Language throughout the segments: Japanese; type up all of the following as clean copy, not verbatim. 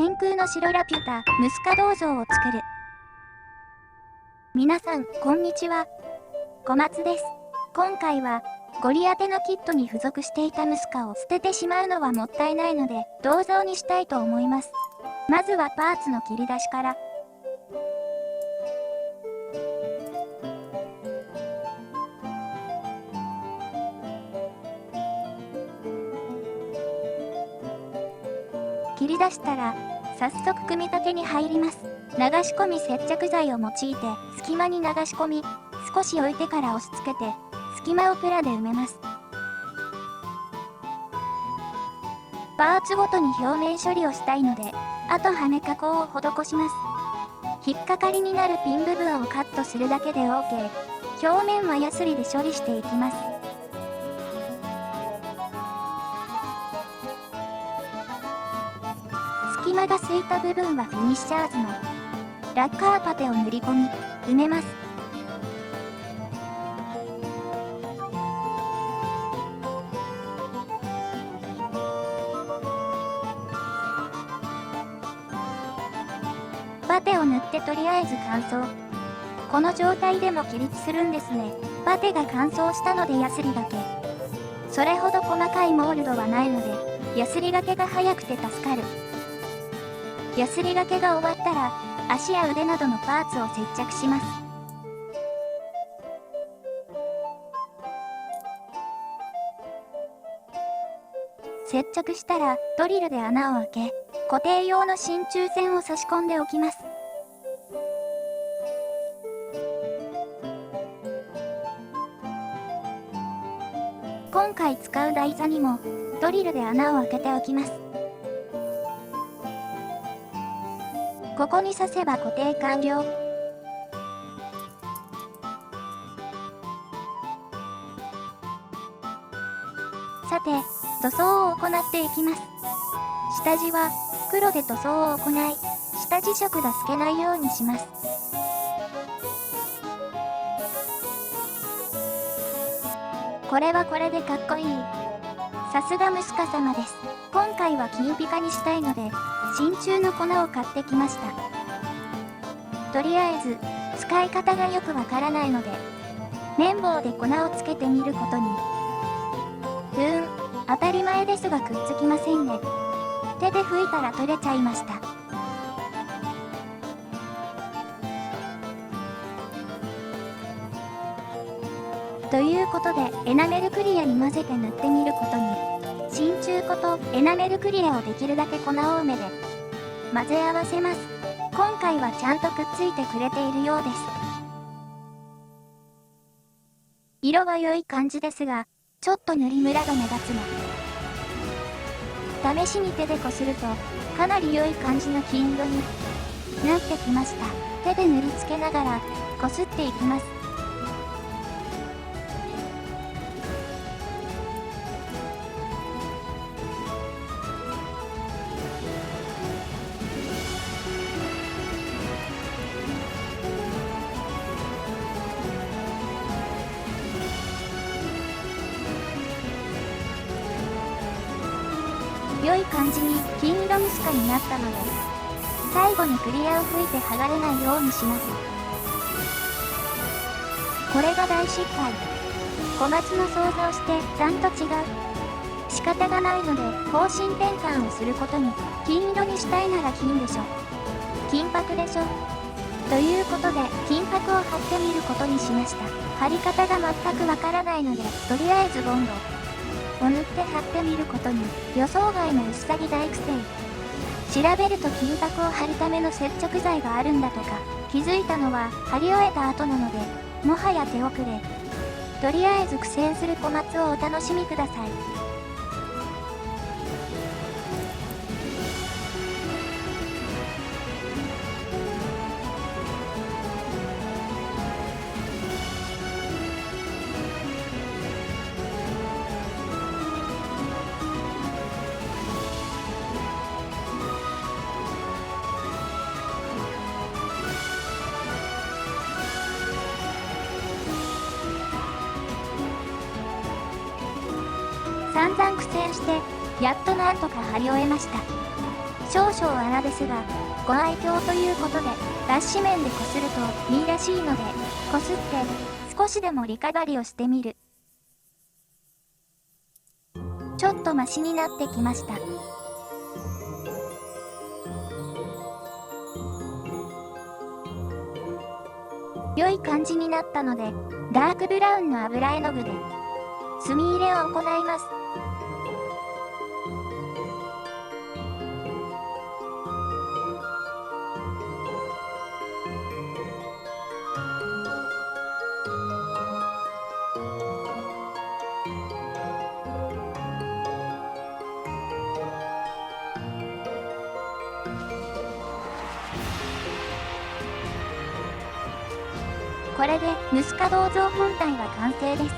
天空の城ラピュタ、ムスカ銅像を作る。皆さん、こんにちは。小松です。今回は、ゴリ宛てのキットに付属していたムスカを捨ててしまうのはもったいないので、銅像にしたいと思います。まずはパーツの切り出しから。切り出したら、早速組み立てに入ります。流し込み接着剤を用いて隙間に流し込み、少し置いてから押し付けて、隙間をプラで埋めます。パーツごとに表面処理をしたいので、あとはめ加工を施します。引っかかりになるピン部分をカットするだけで OK。表面はヤスリで処理していきます。隙間が空いた部分はフィニッシャーズのラッカーパテを塗り込み、埋めます。パテを塗ってとりあえず乾燥。この状態でも起立するんですね。パテが乾燥したのでヤスリがけ。それほど細かいモールドはないので、ヤスリがけが早くて助かる。ヤスリがけが終わったら、足や腕などのパーツを接着します。接着したら、ドリルで穴を開け、固定用の真鍮線を差し込んでおきます。今回使う台座にも、ドリルで穴を開けておきます。ここに刺せば固定完了。さて、塗装を行っていきます。下地は黒で塗装を行い、下地色が透けないようにします。これはこれでかっこいい。さすがムスカ様です。今回は金ピカにしたいので、真鍮の粉を買ってきました。とりあえず、使い方がよくわからないので、綿棒で粉をつけてみることに。当たり前ですがくっつきませんね。手で拭いたら取れちゃいました。ということで、エナメルクリアに混ぜて塗ってみることに。真鍮粉とエナメルクリアをできるだけ粉多めで混ぜ合わせます。今回はちゃんとくっついてくれているようです。色は良い感じですが、ちょっと塗りムラが目立つの。試しに手でこすると、かなり良い感じの金色になってきました。手で塗りつけながら、こすっていきます。良い感じに金色ムスカになったので、最後にクリアを吹いて剥がれないようにします。これが大失敗。小松の想像してちゃんと違う。仕方がないので方針転換をすることに。金色にしたいなら金でしょ。金箔でしょ。ということで金箔を貼ってみることにしました。貼り方が全くわからないので、とりあえずボンドを塗って貼ってみることに。予想外の薄さぎ大苦戦。調べると金箔を貼るための接着剤があるんだとか。気づいたのは貼り終えた後なので、もはや手遅れ。とりあえず苦戦する小松をお楽しみください。散々苦戦して、やっとなんとか貼り終えました。少々粗ですが、ご愛嬌ということで、脱脂面でこするといいらしいので、こすって少しでもリカバリをしてみる。ちょっとマシになってきました。良い感じになったので、ダークブラウンの油絵の具で墨入れを行います。これでムスカ銅像本体は完成です。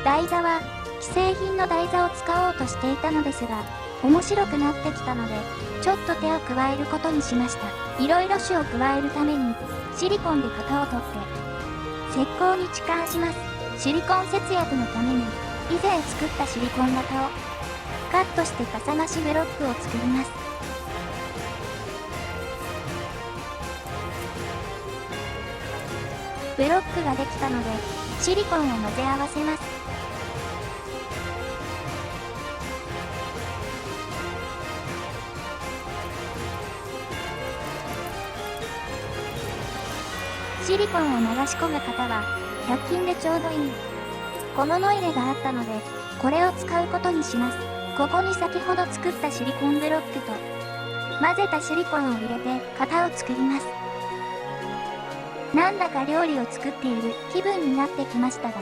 台座は既製品の台座を使おうとしていたのですが、面白くなってきたので、ちょっと手を加えることにしました。いろいろ種を加えるために、シリコンで型を取って、石膏に置換します。シリコン節約のために、以前作ったシリコン型をカットしてかさ増しブロックを作ります。ブロックができたので、シリコンを混ぜ合わせます。シリコンを流し込む方は、100均でちょうどいい小物入れがあったので、これを使うことにします。ここに先ほど作ったシリコンブロックと、混ぜたシリコンを入れて型を作ります。なんだか料理を作っている気分になってきましたが、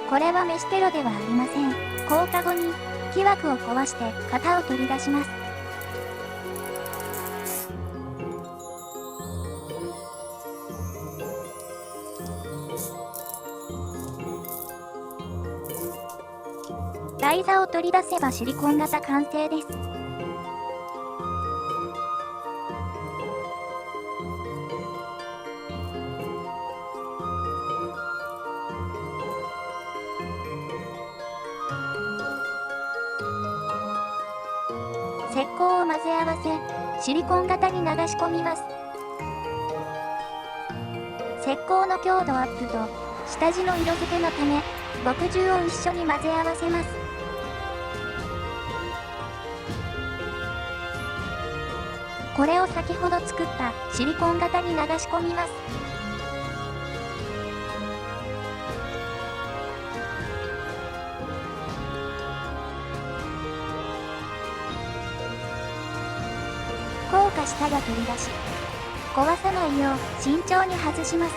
これは飯テロではありません。放課後に木枠を壊して型を取り出します。台座を取り出せばシリコン型完成です。石膏を混ぜ合わせ、シリコン型に流し込みます。石膏の強度アップと下地の色付けのため、墨汁を一緒に混ぜ合わせます。これを先ほど作ったシリコン型に流し込みます。硬化したら取り出し、壊さないよう慎重に外します。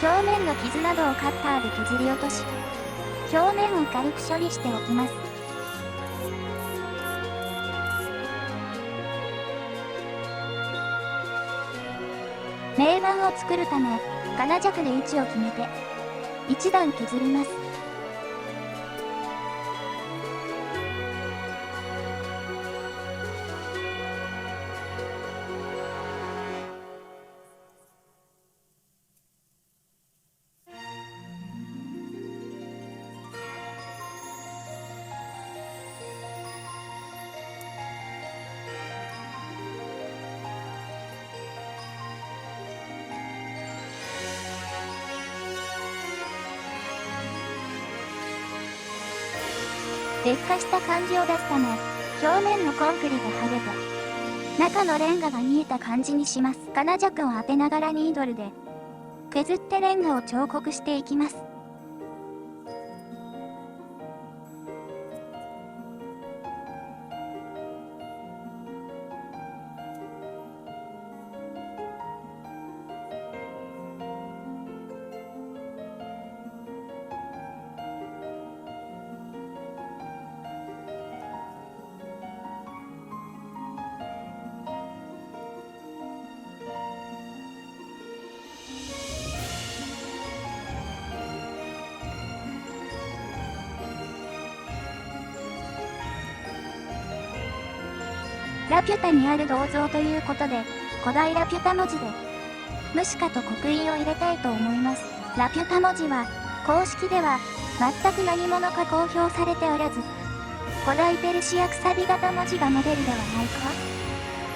表面の傷などをカッターで削り落とし、表面を軽く処理しておきます。銘板を作るため、金尺で位置を決めて、一段削ります。劣化した感じを出すため、表面のコンクリが剥げて、中のレンガが見えた感じにします。金尺を当てながらニードルで、削ってレンガを彫刻していきます。ラピュタにある銅像ということで、古代ラピュタ文字で、ムシカと刻印を入れたいと思います。ラピュタ文字は、公式では、全く何者か公表されておらず、古代ペルシアくさび型文字がモデルではないか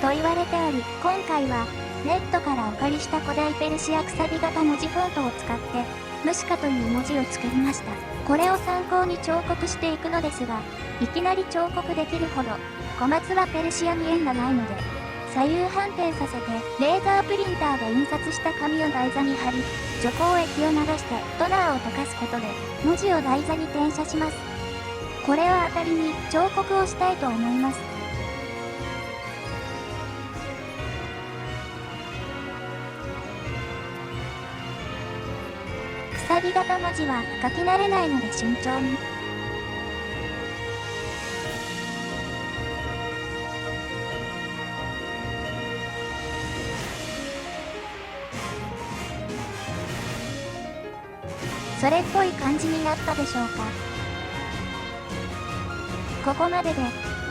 と言われており、今回は、ネットからお借りした古代ペルシアくさび型文字フォントを使って、ムシカという文字を作りました。これを参考に彫刻していくのですが、いきなり彫刻できるほど、小松はペルシアに縁がないので、左右反転させて、レーザープリンターで印刷した紙を台座に貼り、除光液を流してトナーを溶かすことで、文字を台座に転写します。これを当たりに彫刻をしたいと思います。くさび型文字は書き慣れないので慎重に。それっぽい感じになったでしょうか。ここまでで、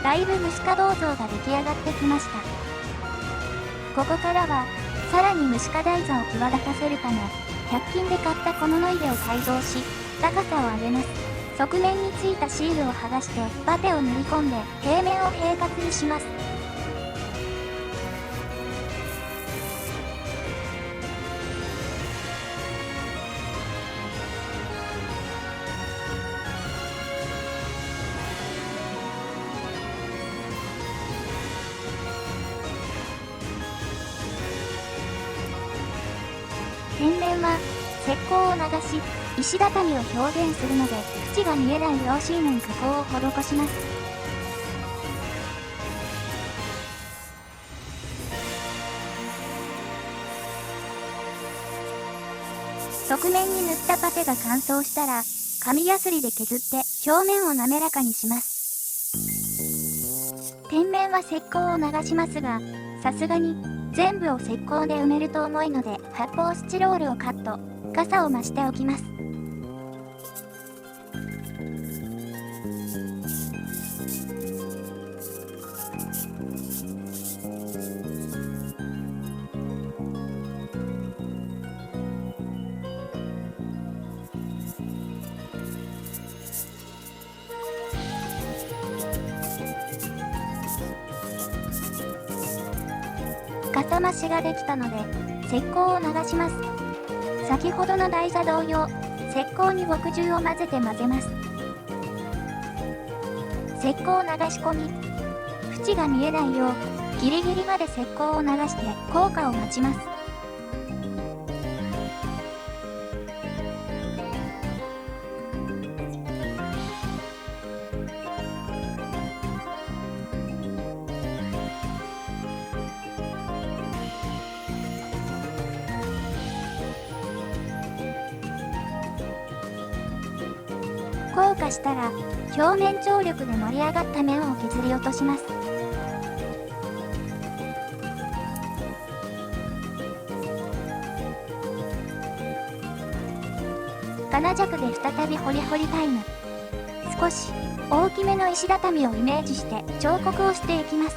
だいぶムシカ銅像が出来上がってきました。ここからは、さらにムシカ台座を際立たせるため、100均で買った小物入れを改造し、高さを上げます。側面についたシールを剥がして、パテを塗り込んで、平面を平滑にします。天面は石膏を流し、石畳を表現するので、縁が見えないようシー面加工を施します。側面に塗ったパテが乾燥したら、紙やすりで削って表面を滑らかにします。天面は石膏を流しますが、さすがに全部を石膏で埋めると重いので発泡スチロールをカット、傘を増しておきます。傘増しができたので、石膏を流します。先ほどの台座同様、石膏に墨汁を混ぜて混ぜます。石膏を流し込み、縁が見えないよう、ギリギリまで石膏を流して効果を待ちます。硬化したら、表面張力で盛り上がった面を削り落とします。金尺で再びホリホリタイム。少し大きめの石畳をイメージして彫刻をしていきます。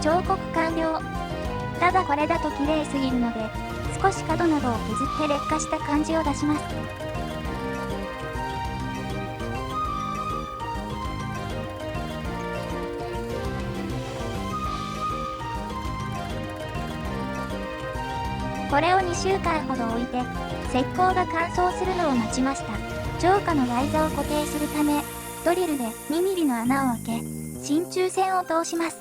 彫刻完了。ただこれだと綺麗すぎるので、少し角などを削って劣化した感じを出します。これを2週間ほど置いて、石膏が乾燥するのを待ちました。城下の台座を固定するため、ドリルで2ミリの穴を開け、真鍮線を通します。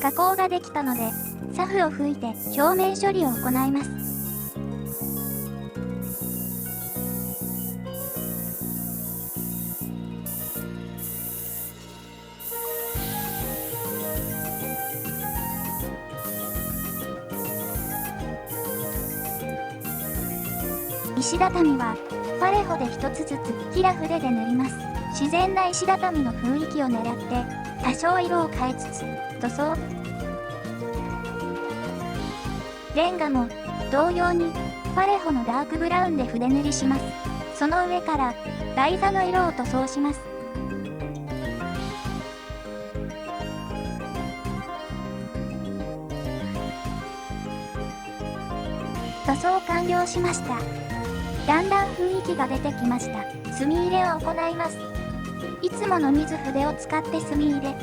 加工ができたので、サフを吹いて表面処理を行います。石畳はパレホで一つずつ木や筆で塗ります。自然な石畳の雰囲気を狙って多少色を変えつつ塗装。レンガも同様にパレホのダークブラウンで筆塗りします。その上から台座の色を塗装します。塗装完了しました。だんだん雰囲気が出てきました。墨入れを行います。いつもの水筆を使って墨入れ。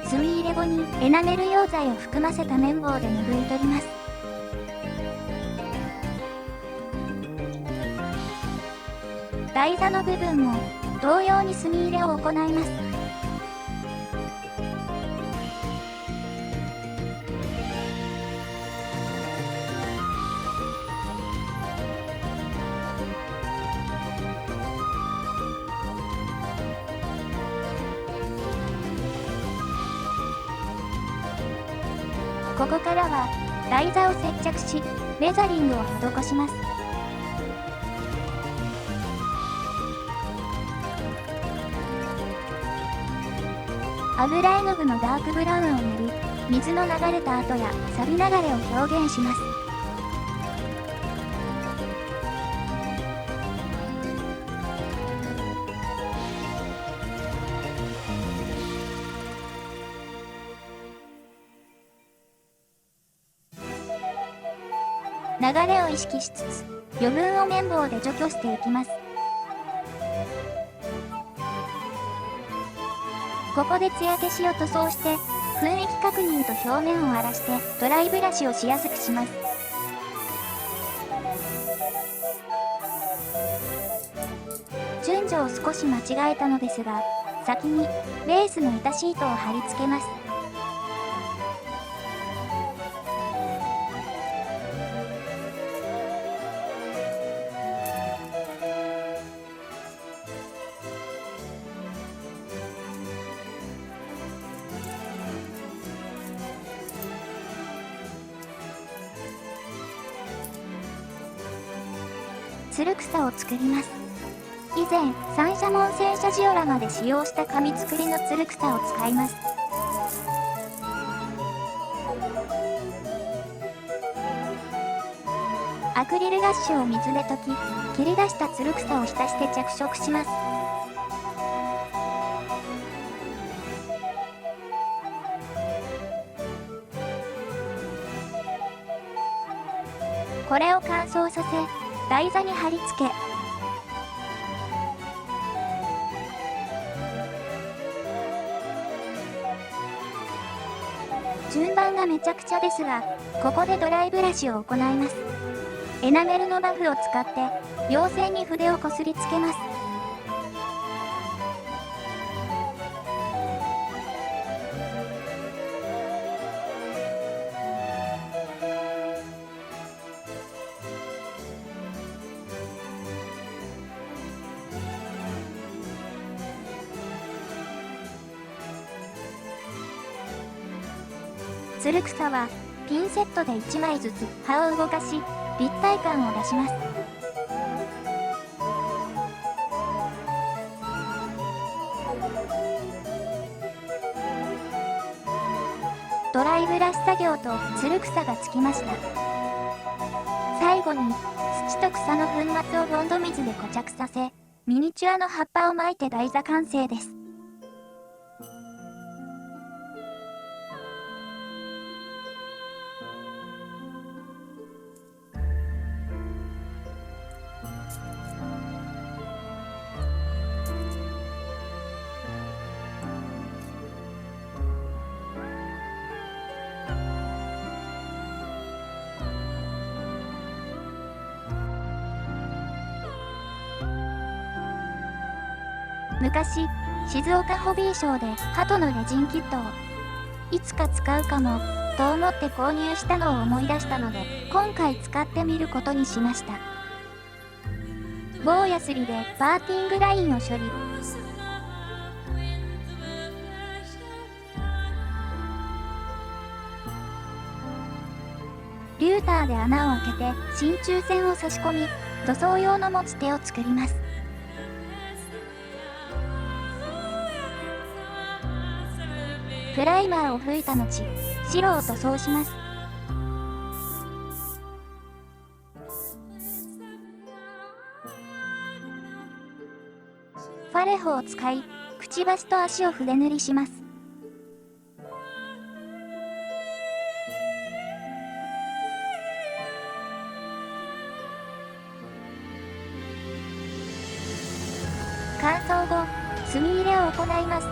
墨入れ後にエナメル溶剤を含ませた綿棒で拭い取ります。台座の部分も同様に墨入れを行います。ここからは台座を接着し、レザリングを施します。油絵の具のダークブラウンを塗り、水の流れた跡や錆流れを表現します。流れを意識しつつ、余分を綿棒で除去していきます。ここで艶消しを塗装して、雰囲気確認と表面を荒らして、ドライブラシをしやすくします。順序を少し間違えたのですが、先にレースの板シートを貼り付けます。つる草を作ります。以前、三者門戦車ジオラマで使用した紙作りのつる草を使います。アクリルガッシュを水で溶き、切り出したつる草を浸して着色します。これを乾燥させ、台座に貼り付け、順番がめちゃくちゃですが、ここでドライブラシを行います。エナメルのバフを使って、両線に筆をこすりつけます。つる草はピンセットで1枚ずつ葉を動かし、立体感を出します。ドライブラシ作業とつる草がつきました。最後に土と草の粉末をボンド水で固着させ、ミニチュアの葉っぱを巻いて台座完成です。昔、静岡ホビーショーで鳩のレジンキットをいつか使うかもと思って購入したのを思い出したので、今回使ってみることにしました。棒やすりでパーティングラインを処理。リューターで穴を開けて真鍮線を差し込み、塗装用の持ち手を作ります。プライマーを吹いた後、白を塗装します。ファレホを使い、くちばしと足を筆塗りします。乾燥後、墨入れを行います。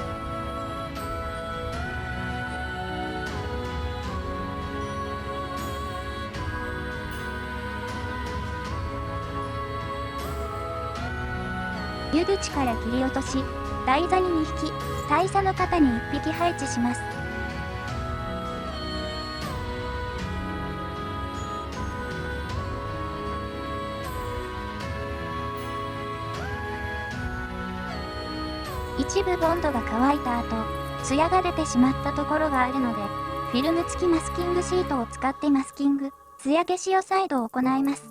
湯口から切り落とし、台座に2匹、大佐の肩に1匹配置します。一部ボンドが乾いた後、艶が出てしまったところがあるので、フィルム付きマスキングシートを使ってマスキング、艶消しを再度行います。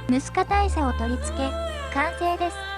ムスカ大佐を取り付け、完成です。